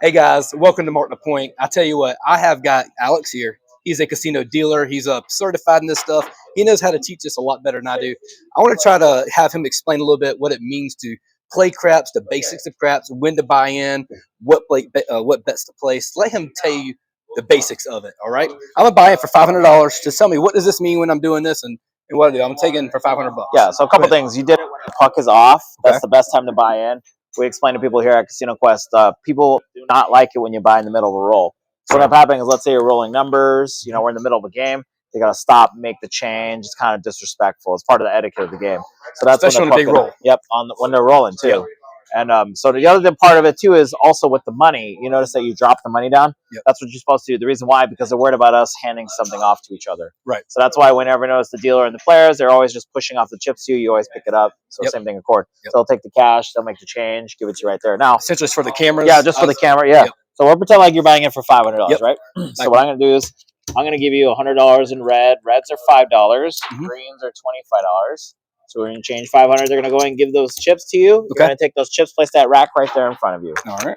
Hey guys, welcome to Martin the Point. I tell you what, I have got Alex here. He's a casino dealer. He's certified in this stuff. He knows how to teach us a lot better than I do. I want to try to have him explain a little bit what it means to play craps, the basics of craps, when to buy in, what bets to place. Let him tell you the basics of it. All right, I'm gonna buy it for $500. Just tell me what does this mean when I'm doing this and what I do. I'm taking for $500. Yeah, so a couple things. You did it when the puck is off. That's Okay. the best time to buy in. We explain to people here at Casino Quest, people do not like it when you buy in the middle of a roll. So what happening is, let's say you're rolling numbers, we're in the middle of a game, you got to stop, make the change. It's kind of disrespectful. It's part of the etiquette of the game. So that's Especially when on a big roll. Yep, when they're rolling too. Yep. And so the other part of it too is also with the money. You notice that you drop the money down. Yep. That's what you're supposed to do. The reason why, because they're worried about us handing something off to each other. Right. So that's why whenever you notice the dealer and the players, they're always just pushing off the chips to you. You always pick it up. So Yep. same thing in court. Yep. So they'll take the cash, they'll make the change, give it to you right there. Now, Essentially, it's for the cameras. yeah, just for the camera. Yeah. Yep. So we're pretending like you're buying it for $500, Yep. right? So what I'm going to do is I'm going to give you $100 in red. Reds are $5. Greens are $25. So we're going to change 500. They're going to go ahead and give those chips to you. You're going to take those chips, place that rack right there in front of you. All right.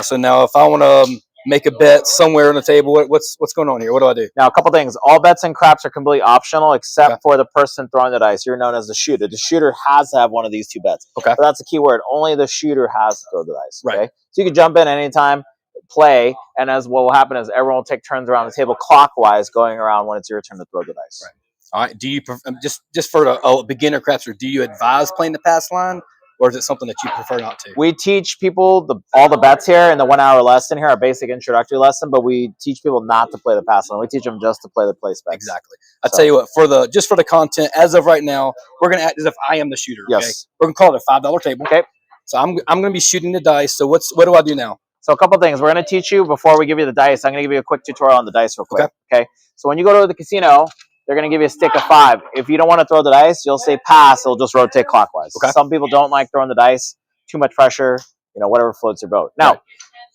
So now, if I want to make a bet somewhere on the table, what's going on here? What do I do? Now, a couple things. All bets and craps are completely optional except for the person throwing the dice. You're known as the shooter. The shooter has to have one of these two bets. Okay. But that's the key word. Only the shooter has to throw the dice. Right. Okay? So you can jump in anytime, play, and as what will happen is everyone will take turns around the table clockwise, going around when it's your turn to throw the dice. Right. All right. Do you just for a beginner crapster? Do you advise playing the pass line, or is it something that you prefer not to? We teach people all the bets here in the 1 hour lesson here, our basic introductory lesson, but we teach people not to play the pass line. We teach them just to play the place bets. Exactly. I tell you what, for the content as of right now, we're gonna act as if I am the shooter. Okay? Yes. We're gonna call it a $5 table. Okay. So I'm gonna be shooting the dice. So what do I do now? So a couple things. We're going to teach you before we give you the dice. I'm going to give you a quick tutorial on the dice real quick. Okay. So when you go to the casino, they're going to give you a stick of 5. If you don't want to throw the dice, you'll say pass. It'll just rotate clockwise. Okay. Some people don't like throwing the dice. Too much pressure. Whatever floats your boat. Now,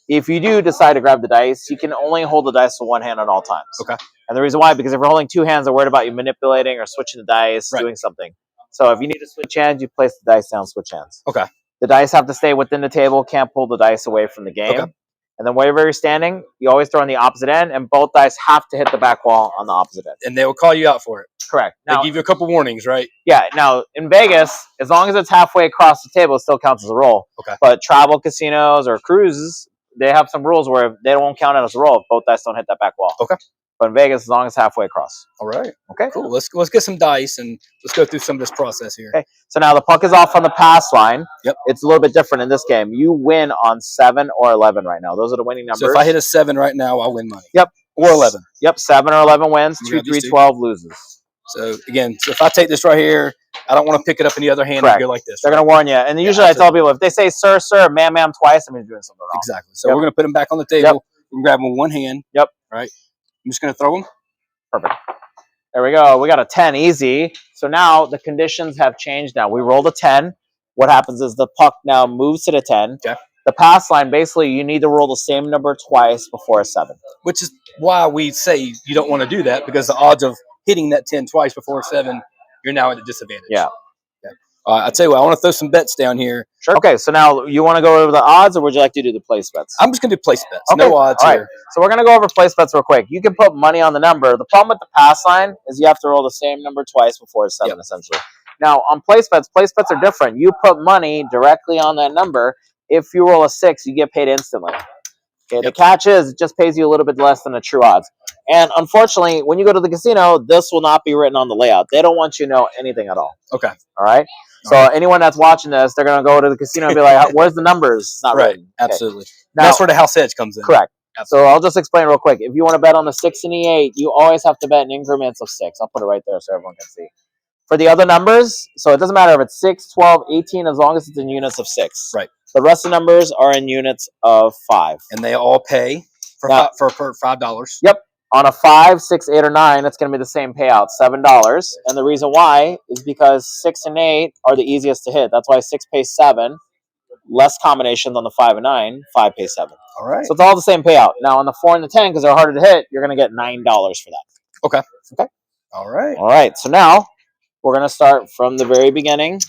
if you do decide to grab the dice, you can only hold the dice with one hand at all times. Okay. And the reason why, because if you're holding two hands, they're worried about you manipulating or switching the dice, doing something. So if you need to switch hands, you place the dice down, switch hands. Okay. The dice have to stay within the table. Can't pull the dice away from the game. Okay. And then wherever you're standing, you always throw on the opposite end, and both dice have to hit the back wall on the opposite end. And they will call you out for it. Correct. Now, they give you a couple warnings, right? Yeah. Now, in Vegas, as long as it's halfway across the table, it still counts as a roll. Okay. But travel casinos or cruises, they have some rules where they won't count it as a roll if both dice don't hit that back wall. Okay. But in Vegas, as long as it's halfway across. All right. Okay. Cool. Let's get some dice and let's go through some of this process here. Okay. So now the puck is off on the pass line. Yep. It's a little bit different in this game. You win on 7 or 11 right now. Those are the winning numbers. So if I hit a 7 right now, I'll win money. Yep. Or 11. Yep. 7 or 11 wins. 2, 3, 12 loses. So again, if I take this right here, I don't want to pick it up in the other hand and go like this. They're going to warn you. And usually I tell people, if they say sir, sir, ma'am, ma'am twice, I'm doing something wrong. Exactly. So we're going to put them back on the table. Yep. We can grab them with one hand. Yep. All right. I'm just going to throw them. Perfect. There we go. We got a 10, easy. So now the conditions have changed now. We rolled a 10. What happens is the puck now moves to the 10. Okay. The pass line, basically, you need to roll the same number twice before a 7. Which is why we say you don't want to do that, because the odds of hitting that 10 twice before a 7, you're now at a disadvantage. Yeah. I tell you what, I want to throw some bets down here. Sure. Okay, so now you want to go over the odds, or would you like to do the place bets? I'm just going to do place bets. Okay. No odds here. So we're going to go over place bets real quick. You can put money on the number. The problem with the pass line is you have to roll the same number twice before a 7, essentially. Now, on place bets are different. You put money directly on that number. If you roll a 6, you get paid instantly. Okay. The catch is it just pays you a little bit less than the true odds. And unfortunately, when you go to the casino, this will not be written on the layout. They don't want you to know anything at all. Okay. All right? So anyone that's watching this, they're going to go to the casino and be like, where's the numbers? It's not written. Okay. Absolutely. Now, that's where the house edge comes in. Correct. Absolutely. So I'll just explain real quick. If you want to bet on the 6 and the 8, you always have to bet in increments of 6. I'll put it right there so everyone can see. For the other numbers, so it doesn't matter if it's 6, 12, 18, as long as it's in units of 6. Right. The rest of the numbers are in units of 5. And they all pay for $5. Yep. On a 5, 6, 8, or 9, it's going to be the same payout, $7. And the reason why is because 6 and 8 are the easiest to hit. That's why 6 pays 7. Less combinations on the 5 and 9. 5 pays 7. All right. So it's all the same payout. Now on the 4 and the 10, because they're harder to hit, you're going to get $9 for that. Okay. Okay. All right. All right. So now we're going to start from the very beginning.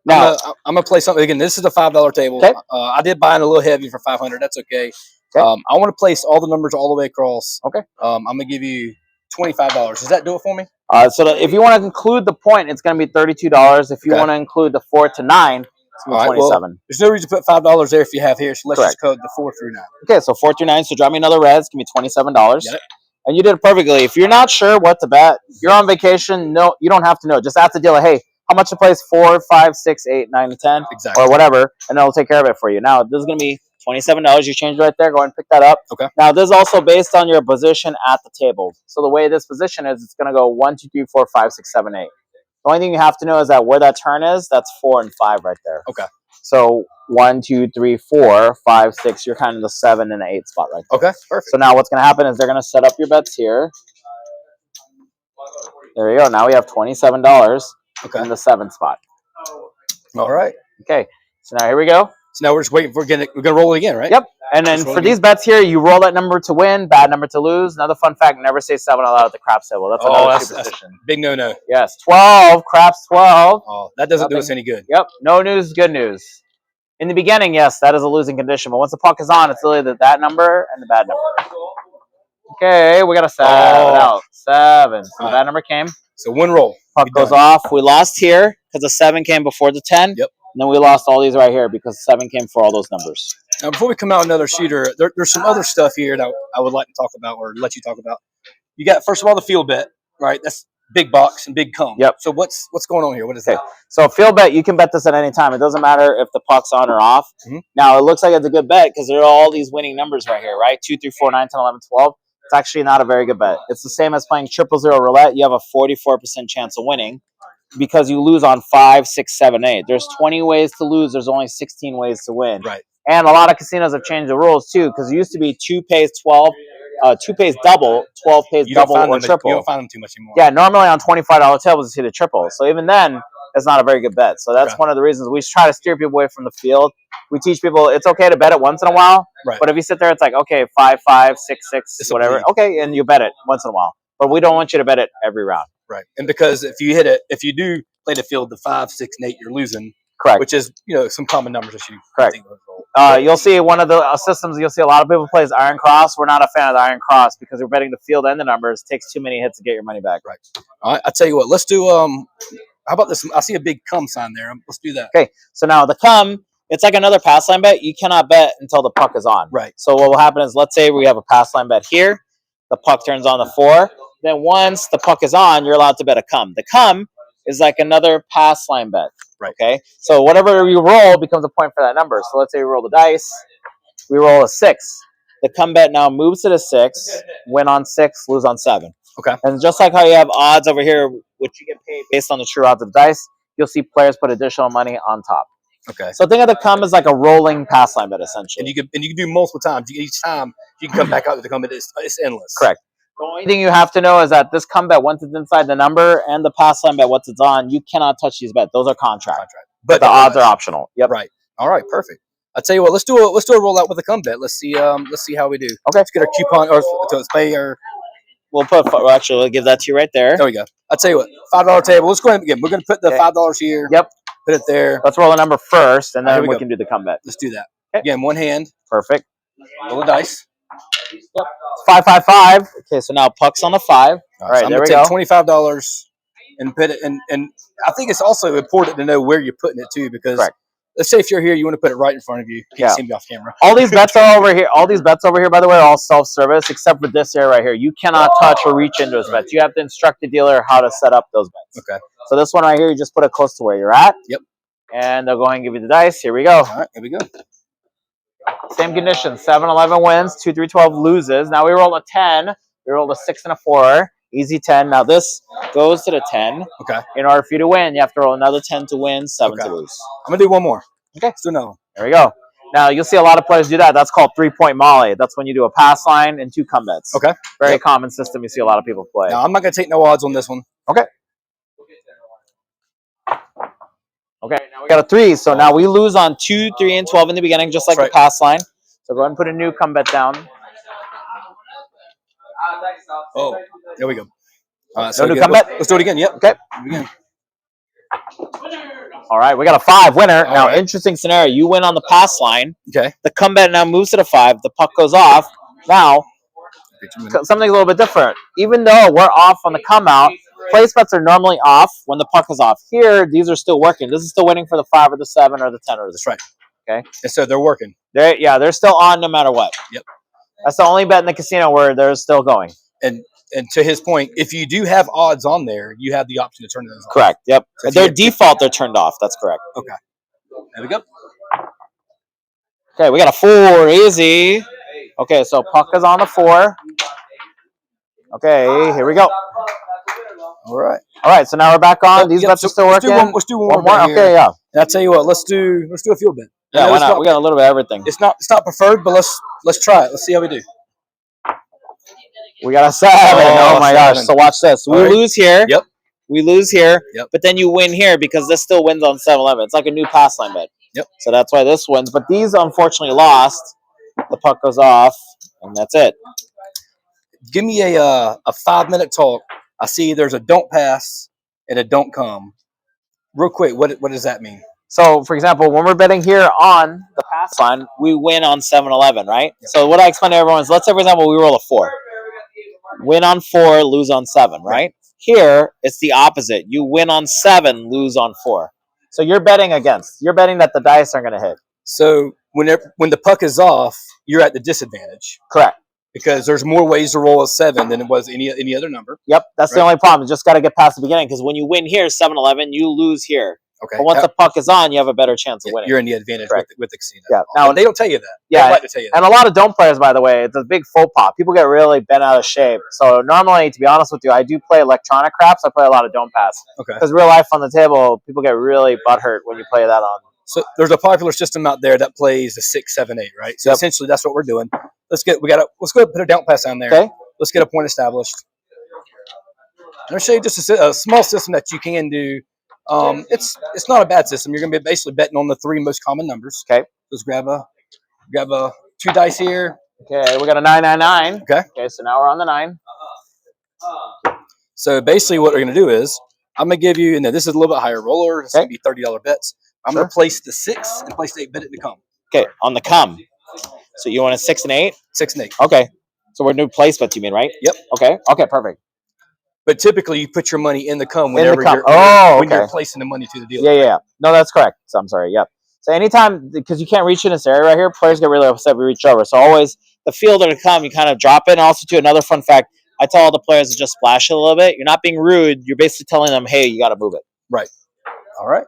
Now I'm gonna play something again. This is a $5 table. Okay. I did buy it a little heavy for 500. That's okay. Okay. I want to place all the numbers all the way across. Okay. I'm gonna give you $25. Does that do it for me? So if you want to include the point, it's going to be $32. If you Okay. want to include the 4 to 9, it's going to be $27. Well, there's no reason to put $5 there if you have here. So let's Correct. just code the 4 through 9. Okay, so 4 through 9. So drop me another red. It's going to be $27. Got it. And you did it perfectly. If you're not sure what to bet, you're on vacation. No, you don't have to know. Just ask the dealer, hey, how much to place 4, 5, 6, 8, 9, and 10, Exactly. or whatever, and they'll take care of it for you. Now, this is going to be $27. You change it right there. Go ahead and pick that up. Okay. Now, this is also based on your position at the table. So the way this position is, it's going to go 1, 2, 3, 4, 5, 6, 7, 8. The only thing you have to know is that where that turn is, that's 4 and 5 right there. Okay. So 1, 2, 3, 4, 5, 6. You're kind of the 7 and the 8 spot right there. Okay. Perfect. So now what's going to happen is they're going to set up your bets here. There you go. Now we have $27 in the 7 spot. All right. Okay. So now here we go. So now we're just waiting for we're gonna roll it again, right? Yep. And then for these bets here, you roll that number to win, bad number to lose. Another fun fact: never say 7 out loud at the craps table. That's another superstition. That's big no. Yes. 12 craps 12. Oh, that doesn't do us any good. Yep. No news, good news. In the beginning, yes, that is a losing condition, but once the puck is on, it's literally that number and the bad number. Okay, we got a 7 out. 7. So the bad number came. So one roll. Puck goes off. We lost here because the 7 came before the 10. Yep. And then we lost all these right here because 7 came for all those numbers. Now, before we come out another shooter, there's some other stuff here that I would like to talk about or let you talk about. You got, first of all, the field bet, right? That's big box and big come. Yep. So what's going on here? What is that? So field bet, you can bet this at any time. It doesn't matter if the puck's on or off. Mm-hmm. Now, it looks like it's a good bet because there are all these winning numbers right here, right? 2, 3, 4, 9, 10, 11, 12. It's actually not a very good bet. It's the same as playing 000 roulette. You have a 44% chance of winning because you lose on 5, 6, 7, 8. There's 20 ways to lose. There's only 16 ways to win. Right. And a lot of casinos have changed the rules too because it used to be 2 pays 12, 2 pays double, 12 pays double or triple. You don't find them too much anymore. Yeah, normally on $25 tables you see the triple. So even then, it's not a very good bet. So that's one of the reasons we try to steer people away from the field. We teach people it's okay to bet it once in a while, right. But if you sit there, it's like, okay, 5, 5, 6, 6, whatever. Okay, and you bet it once in a while. But we don't want you to bet it every round. Right. And because if you hit it, if you do play the field, the 5, 6, and 8, you're losing. Correct. Which is, some common numbers that you think. You'll see one of the systems you'll see a lot of people play is Iron Cross. We're not a fan of the Iron Cross because we're betting the field and the numbers. It takes too many hits to get your money back. Right. All right. I tell you what, let's do how about this? I see a big come sign there. Let's do that. Okay. So now the come, it's like another pass line bet. You cannot bet until the puck is on. Right. So what will happen is, let's say we have a pass line bet here. The puck turns on the 4. Then once the puck is on, you're allowed to bet a come. The come is like another pass line bet. Right. Okay. So whatever you roll becomes a point for that number. So let's say we roll the dice. We roll a 6. The come bet now moves to the 6. Win on 6, lose on 7. Okay. And just like how you have odds over here, which you get paid based on the true odds of the dice, you'll see players put additional money on top. Okay. So think of the come as like a rolling pass line bet, essentially. And you can do multiple times. Each time you can come back out with the come bet. It's endless. Correct. The only thing you have to know is that this come bet, once it's inside the number, and the pass line bet, once it's on, you cannot touch these bets. Those are contract. But the odds are optional. Yep. Right. All right. Perfect. I'll tell you what. Let's do a rollout with a come bet. Let's see how we do. Okay. Let's get our coupon or let's pay our. We'll give that to you right there. There we go. I'll tell you what. $5 table. Let's go ahead again. We're going to put the $5 here. Yep. Put it there. Let's roll a number first, and then we can do the come bet. Let's do that. Okay. Again, one hand. Perfect. Roll the dice. Yep. 5, 5, 5. Okay, so now puck's on the 5. All right, so there we go. go. $25 and put it and I think it's also important to know where you're putting it too, because let's say if you're here, you want to put it right in front of you. You can't see me off camera. All these bets are over here. All these bets over here, by the way, are all self-service, except for this area right here. You cannot touch or reach into those bets. You have to instruct the dealer how to set up those bets. Okay. So this one right here, you just put it close to where you're at. Yep. And they'll go ahead and give you the dice. Here we go. All right, here we go. Same conditions. 7, 11 wins. 2, 3, 12 loses. Now we roll a 10. We rolled a 6 and a 4. Easy 10. Now this goes to the 10. Okay. In order for you to win, you have to roll another 10 to win, 7 to lose. I'm going to do one more. Okay. Let's do another one. There we go. Now, you'll see a lot of players do that. That's called 3-point molly. That's when you do a pass line and 2 come bets. Okay. Very common system you see a lot of people play. Now, I'm not going to take no odds on this one. Okay. Okay, now we got a 3. So now we lose on 2, 3, and 12 in the beginning, just like the pass line. So go ahead and put a new come bet down. Oh, there we go. So new come bet? Let's do it again. Yep. Okay. Again. All right, we got a 5 winner. All Now, right. interesting scenario. You win on the pass line. Okay. The comeback now moves to the 5. The puck goes off. Now, something a little bit different. Even though we're off on the come out, place bets are normally off when the puck is off. Here, these are still working. This is still waiting for the 5 or the 7 or the 10 or the 6. That's right. Okay. And so they're working. They're still on no matter what. Yep. That's the only bet in the casino where they're still going. And to his point, if you do have odds on there, you have the option to turn those off. Correct. Yep. So Their default, they're turned off. That's correct. Okay. There we go. Okay, we got a 4. Easy. Okay, so puck is on the 4. Okay, here we go. All right. All right, so now we're back on. These bets are still working. Let's do one more. Okay, yeah. And I'll tell you what. Let's do a field bet. Yeah, why not? We got a little bit of everything. It's not preferred, but let's try it. Let's see how we do. We got a 7. Oh my gosh! So watch this. We lose here. Yep. We lose here. Yep. But then you win here because this still wins on 7-11. It's like a new pass line bet. Yep. So that's why this wins. But these unfortunately lost. The puck goes off, and that's it. Give me a 5-minute talk. I see there's a don't pass and a don't come. Real quick, what does that mean? So, for example, when we're betting here on the pass line, we win on 7-11, right? Yep. So what I explain to everyone is, let's say, for example, we roll a 4. Win on 4, lose on 7, right? Here, it's the opposite. You win on 7, lose on 4. So you're betting against. You're betting that the dice aren't going to hit. So when the puck is off, you're at the disadvantage. Correct. Because there's more ways to roll a 7 than it was any other number. Yep, that's the only problem. You just got to get past the beginning, because when you win here, 7-11, you lose here. Okay. But once the puck is on, you have a better chance of winning. You're in the advantage with the casino. Yeah. Now, they don't tell you that. Yeah. They like to tell you that. And a lot of don't players, by the way, it's a big faux pas. People get really bent out of shape. So normally, to be honest with you, I do play electronic craps. I play a lot of don't pass. Okay. Because real life on the table, people get really butthurt when you play that on. So there's a popular system out there that plays the 6, 7, 8, right? So essentially, that's what we're doing. Let's go ahead and put a don't pass down there. Okay. Let's get a point established. I'm going to show you just a small system that you can do. It's not a bad system. You're going to be basically betting on the 3 most common numbers. Okay. Just grab a 2 dice here. Okay, we got a 999. Okay, so now we're on the 9. So basically, what we're going to do is I'm going to give you, and this is a little bit higher roller. It's going to be $30 bets. I'm going to place the 6 and place the 8, bet it to come. Okay, on the come. So you want a 6 and 8? 6 and 8. Okay. So we're new place bets, you mean, right? Yep. Okay, perfect. But typically, you put your money in the come whenever you're placing the money to the dealer. Yeah. No, that's correct. So I'm sorry. Yep. So anytime, because you can't reach in this area right here, players get really upset if we reach over. So always the fielder to come, you kind of drop it. And also, too, another fun fact, I tell all the players to just splash it a little bit. You're not being rude. You're basically telling them, hey, you got to move it. Right. All right.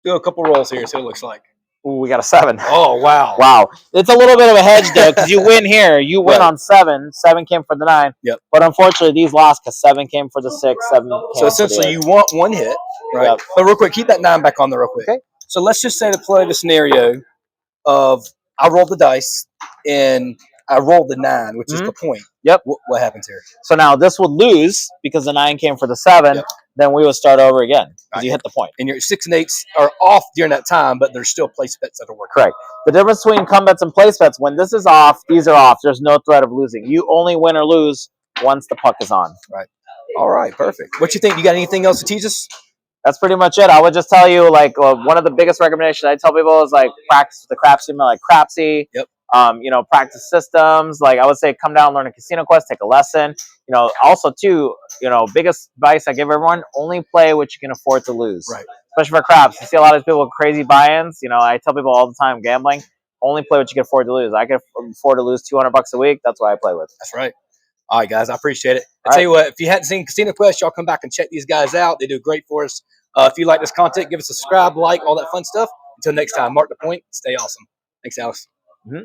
Do a couple rolls here, see what it looks like. Ooh, we got a 7. Oh, wow. Wow. It's a little bit of a hedge, though, because you win here. You win on 7. 7 came for the 9. Yep. But unfortunately, these lost because 7 came for the 6. 7 came so essentially, you want one hit, right? Yep. But real quick, keep that 9 back on there real quick. Okay. So let's just say to play the scenario of I rolled the dice and I rolled the 9, which is the point. Yep. What happens here? So now this would lose because the 9 came for the 7. Yep. Then we would start over again because you hit the point. And your 6 and 8s are off during that time, but there's still place bets that are working. Correct. The difference between come bets and place bets, when this is off, these are off. There's no threat of losing. You only win or lose once the puck is on. Right. All right. Perfect. What you think? You got anything else to teach us? That's pretty much it. I would just tell you, like, one of the biggest recommendations I tell people is, like, practice with the crap sim, like Crapsy. Yep. Practice systems. Like, I would say, come down, learn a casino quest, take a lesson. Also, too, biggest advice I give everyone, only play what you can afford to lose. Right. Especially for craps. You see a lot of people with crazy buy-ins. I tell people all the time, gambling, only play what you can afford to lose. I can afford to lose $200 a week. That's what I play with. That's right. All right, guys, I appreciate it. I tell you what, if you hadn't seen Casino Quest, y'all come back and check these guys out. They do great for us. If you like this content, give us a subscribe, like, all that fun stuff. Until next time, mark the point. Stay awesome. Thanks, Alex. Mm-hmm.